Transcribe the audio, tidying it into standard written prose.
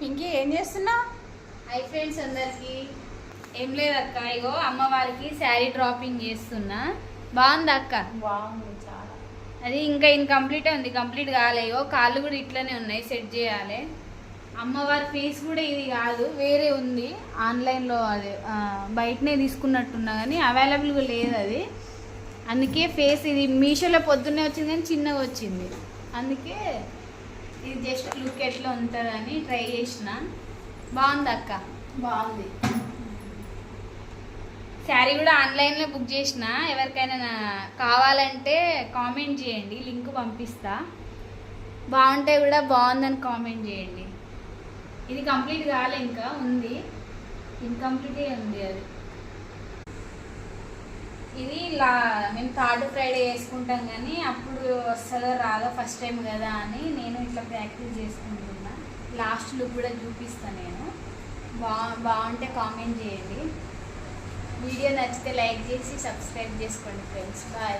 పింకీ ఏం చేస్తున్నావు? Hi friends అందరికి. ఏం లేదు అక్క, ఇగో అమ్మవారికి శారీ డ్రాపింగ్ చేస్తున్నా. బాగుంది అక్క? బాగుంది చాలా. అది ఇంకా ఇన్కంప్లీట్ ఉంది, కంప్లీట్ కాలేయో. కాళ్ళు కూడా ఇట్లనే ఉన్నాయి, సెట్ చేయాలి. అమ్మవారి ఫేస్ కూడా ఇది కాదు, వేరే ఉంది. ఆన్లైన్లో అదే బయటనే తీసుకున్నట్టున్నా కానీ అవైలబుల్గా లేదు అది. అందుకే ఫేస్ ఇది మీషోలో పొద్దున్నే వచ్చింది కానీ చిన్నగా వచ్చింది. అందుకే ఇది జస్ట్ లుక్ ఎట్లా ఉంటుందని ట్రై చేసిన. బాగుంది అక్క? బాగుంది. శారీ కూడా ఆన్లైన్లో బుక్ చేసిన. ఎవరికైనా కావాలంటే కామెంట్ చేయండి, లింక్ పంపిస్తా. బాగుంటే కూడా బాగుందని కామెంట్ చేయండి. ఇది కంప్లీట్ కాలే, ఇంకా ఉంది, ఇన్కంప్లీటే ఉంది అది. ఇది మేము థర్డ్ ఫ్రైడే వేసుకుంటాం కానీ అప్పుడు వస్తుందో రాదో ఫస్ట్ టైం కదా అని నేను ఇట్లా ప్రాక్టీస్ చేసుకుంటున్నా. లాస్ట్ లుక్ కూడా చూపిస్తాను నేను. బాగుంటే కామెంట్ చేయండి. వీడియో నచ్చితే లైక్ చేసి సబ్స్క్రైబ్ చేసుకోండి ఫ్రెండ్స్. బాయ్.